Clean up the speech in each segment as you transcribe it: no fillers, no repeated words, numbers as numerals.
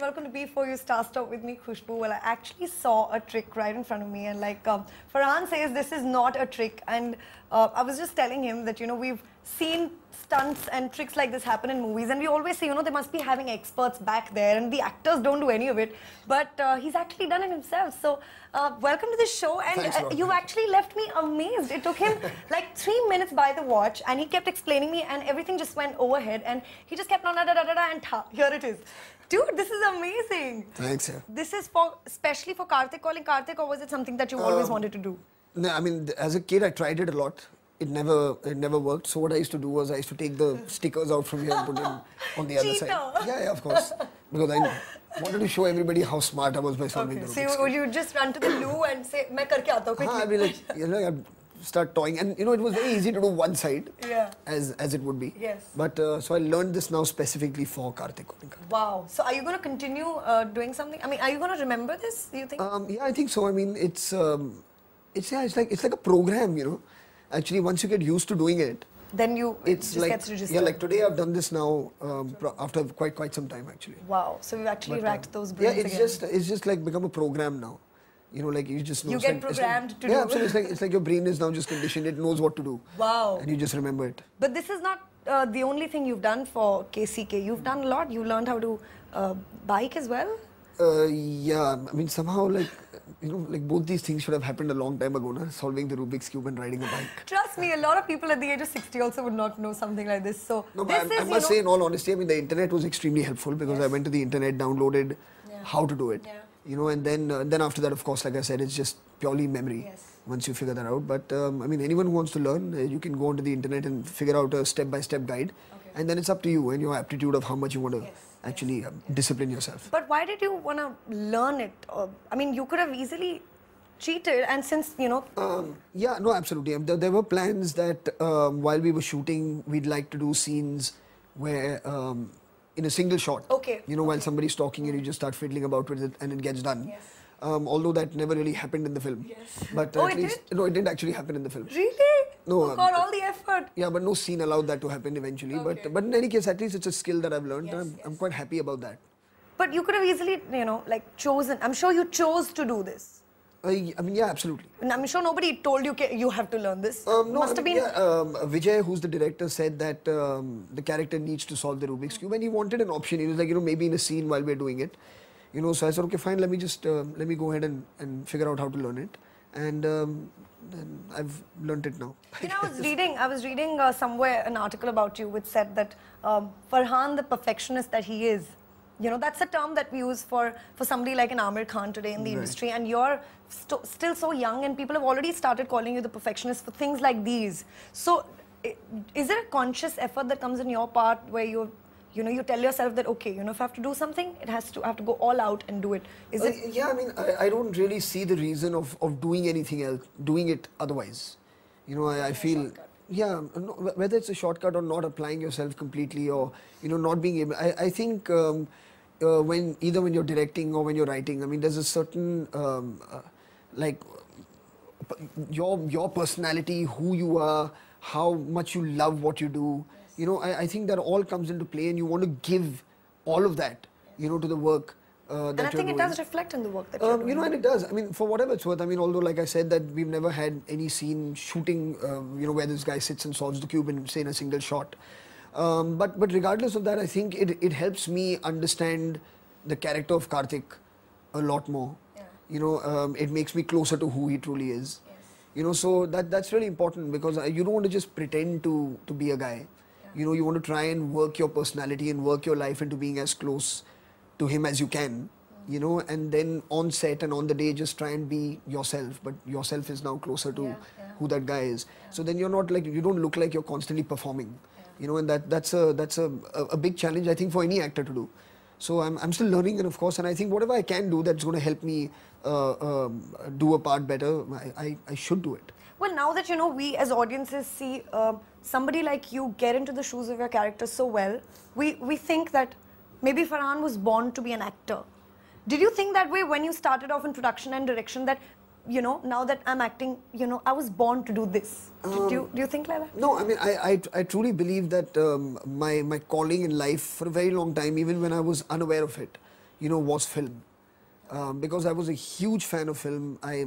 welcome to B4u Starstop with me, Khushboo. Well, I actually saw a trick right in front of me, and Farhan says this is not a trick, and I was just telling him that, we've seen stunts and tricks like this happen in movies, and we always say, they must be having experts back there, and the actors don't do any of it, but he's actually done it himself. So, welcome to the show, and you actually left me amazed. It took him like 3 minutes by the watch, and he kept explaining me, and everything just went overhead, and he just kept on da-da-da-da-da, and here it is. Dude, this is amazing. Thanks, yeah. This is especially for Karthik, calling Karthik, or was it something that you always wanted to do? No, I mean, as a kid, I tried it a lot. It never worked. So what I used to do was I used to take the stickers out from here and put them on the other side. Yeah, of course. Because I wanted to show everybody how smart I was by solving the Rubik's So you just run to the loo and say, "Main karke aata hu quickly." I'd be like, I'd start toying, and it was very easy to do one side, as it would be. Yes. But so I learned this now specifically for Karthik. Wow. So are you going to continue doing something? I mean, are you going to remember this? Do you think? Yeah, I think so. I mean, it's like a program, Actually, once you get used to doing it, then it just gets registered. Yeah, like today I've done this now after quite some time actually. Wow, so you've actually racked those brains again. It's just like become a program now. Like you just know. You get programmed to do. Yeah, absolutely. It's like your brain is now just conditioned. It knows what to do. Wow. And you just remember it. But this is not the only thing you've done for KCK. You've done a lot. You learned how to bike as well. Yeah, I mean somehow like both these things should have happened a long time ago, solving the Rubik's Cube and riding a bike. Trust me, a lot of people at the age of 60 also would not know something like this. So no, but I must say in all honesty, I mean the internet was extremely helpful because I went to the internet, downloaded how to do it. Yeah. And then after that, of course, like I said, it's just purely memory. Yes. Once you figure that out. But I mean anyone who wants to learn, you can go onto the internet and figure out a step-by-step guide. Okay. And then it's up to you and your aptitude of how much you want to actually discipline yourself. But why did you want to learn it? I mean, you could have easily cheated, and since, Yeah, no, absolutely. There were plans that while we were shooting, we'd like to do scenes where, in a single shot, while somebody's talking and you just start fiddling about with it and it gets done. Yes. Although that never really happened in the film. Yes. But at least, no, it didn't actually happen in the film. Really? No. God, all the effort. Yeah, but no scene allowed that to happen eventually. Okay. But in any case, at least it's a skill that I've learned. Yes, and I'm quite happy about that. But you could have easily, chosen. I'm sure you chose to do this. I mean, yeah, absolutely. And I'm sure nobody told you have to learn this. Must have been. Yeah, Vijay, who's the director, said that the character needs to solve the Rubik's Cube, and he wanted an option. He was like, maybe in a scene while we're doing it. So I said, okay, fine, let me go ahead and figure out how to learn it. And then I've learned it now. I was reading somewhere an article about you which said that Farhan, the perfectionist that he is, that's a term that we use for somebody like an Amir Khan today in the industry, and you're still so young and people have already started calling you the perfectionist for things like these. So is there a conscious effort that comes in your part where you tell yourself that, okay, if I have to do something, I have to go all out and do it. Is it? Yeah, I mean, I don't really see the reason of doing anything else, doing it otherwise. I feel, whether it's a shortcut or not applying yourself completely or, not being able, I think when you're directing or when you're writing, I mean, there's a certain, your personality, who you are, how much you love what you do. I think that all comes into play, and you want to give all of that, to the work that you're doing. And I think it does reflect in the work that you're doing. And it does. I mean, for whatever it's worth. I mean, although, like I said, that we've never had any scene shooting, where this guy sits and solves the cube in, say, in a single shot. But regardless of that, I think it helps me understand the character of Karthik a lot more. Yeah. It makes me closer to who he truly is. Yes. So that's really important because you don't want to just pretend to be a guy. You want to try and work your personality and work your life into being as close to him as you can, and then on set and on the day just try and be yourself, but yourself is now closer to who that guy is. Yeah. So then you're not like, you don't look like you're constantly performing, and that's a big challenge, I think, for any actor to do. So I'm still learning, and of course, and I think whatever I can do that's going to help me do a part better, I should do it. Well, now that, we as audiences see somebody like you get into the shoes of your character so well, we think that maybe Farhan was born to be an actor. Did you think that way when you started off in production and direction, that, now that I'm acting, I was born to do this? Do you think like that? No, I mean, I truly believe that my calling in life for a very long time, even when I was unaware of it, was film. Because I was a huge fan of film. I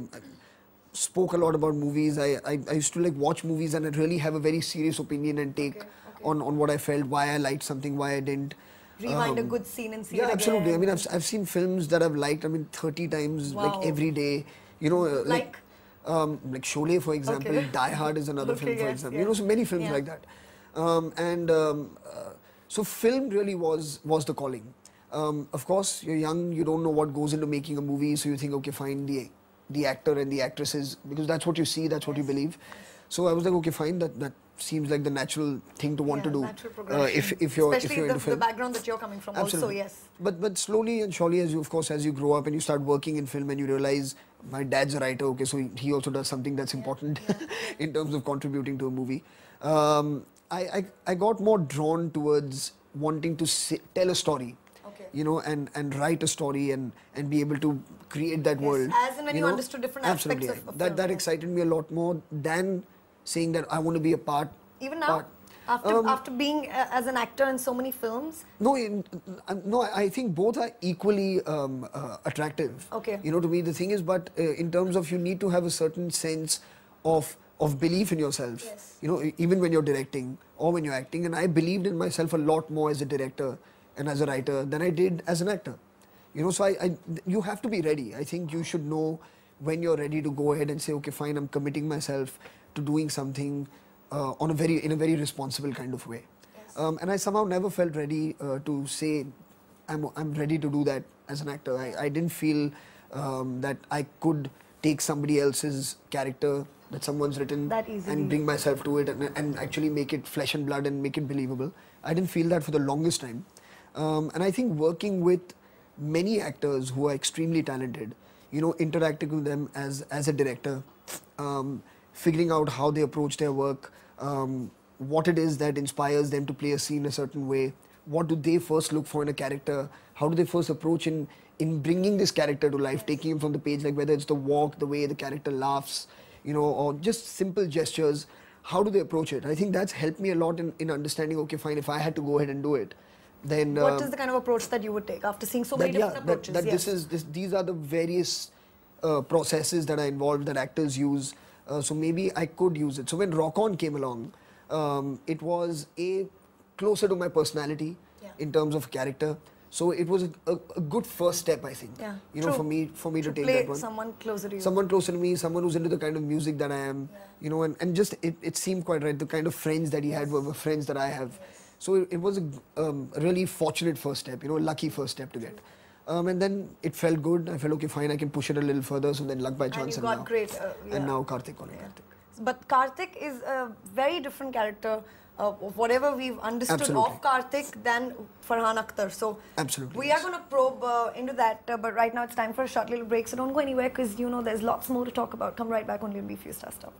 spoke a lot about movies. I used to like watch movies and I'd really have a very serious opinion and take on what I felt, why I liked something, why I didn't. Rewind a good scene and see it Yeah, absolutely. again. I mean, I've seen films that I've liked, 30 times, like every day. Like Sholay, for example. Okay. Die Hard is another film, for yes, example. yes. So many films like that. So film really was the calling. Of course, you're young, you don't know what goes into making a movie, so you think, okay, fine, the actor and the actresses, because that's what you see, that's what you believe. So I was like, okay, fine, that seems like the natural thing to want to do. Natural progression. If you're Especially into film. the background that you're coming from Absolutely. also, yes. But slowly and surely, as you grow up and you start working in film and you realize my dad's a writer, okay, so he also does something that's important in terms of contributing to a movie. I got more drawn towards wanting to tell a story. And write a story and be able to create that world. As and when you understood different aspects of film. That excited me a lot more than saying that I want to be a part. Even now? After being as an actor in so many films? No, I think both are equally attractive. Okay. To me, the thing is, but in terms of you need to have a certain sense of belief in yourself. Yes. Even when you're directing or when you're acting. And I believed in myself a lot more as a director and as a writer than I did as an actor. So you have to be ready. I think you should know when you're ready to go ahead and say, okay, fine, I'm committing myself to doing something in a very responsible kind of way. Yes. And I somehow never felt ready to say, I'm ready to do that as an actor. I didn't feel that I could take somebody else's character that someone's written and bring myself to it and actually make it flesh and blood and make it believable. I didn't feel that for the longest time. And I think working with many actors who are extremely talented, interacting with them as a director, figuring out how they approach their work, what it is that inspires them to play a scene a certain way, what do they first look for in a character, how do they first approach in bringing this character to life, taking him from the page, like whether it's the walk, the way the character laughs, or just simple gestures, how do they approach it? I think that's helped me a lot in understanding, okay, fine, if I had to go ahead and do it, then what is the kind of approach that you would take after seeing so many different approaches? These are the various processes that are involved that actors use. So maybe I could use it. So when Rock On came along, it was closer to my personality in terms of character. So it was a good first step, I think. Yeah. For me to take play that one. Someone closer to you. Someone closer to me, someone who's into the kind of music that I am, and just it seemed quite right. The kind of friends that he had were friends that I have. Yes. So it was a really fortunate first step, lucky first step to get. And then it felt good. I felt, okay, fine, I can push it a little further. So then luck by chance. And you got great. And now Karthik calling Karthik. But Karthik is a very different character of whatever we've understood of Karthik than Farhan Akhtar. So we are going to probe into that. But right now it's time for a short little break. So don't go anywhere because there's lots more to talk about. Come right back only on B4u Starstop.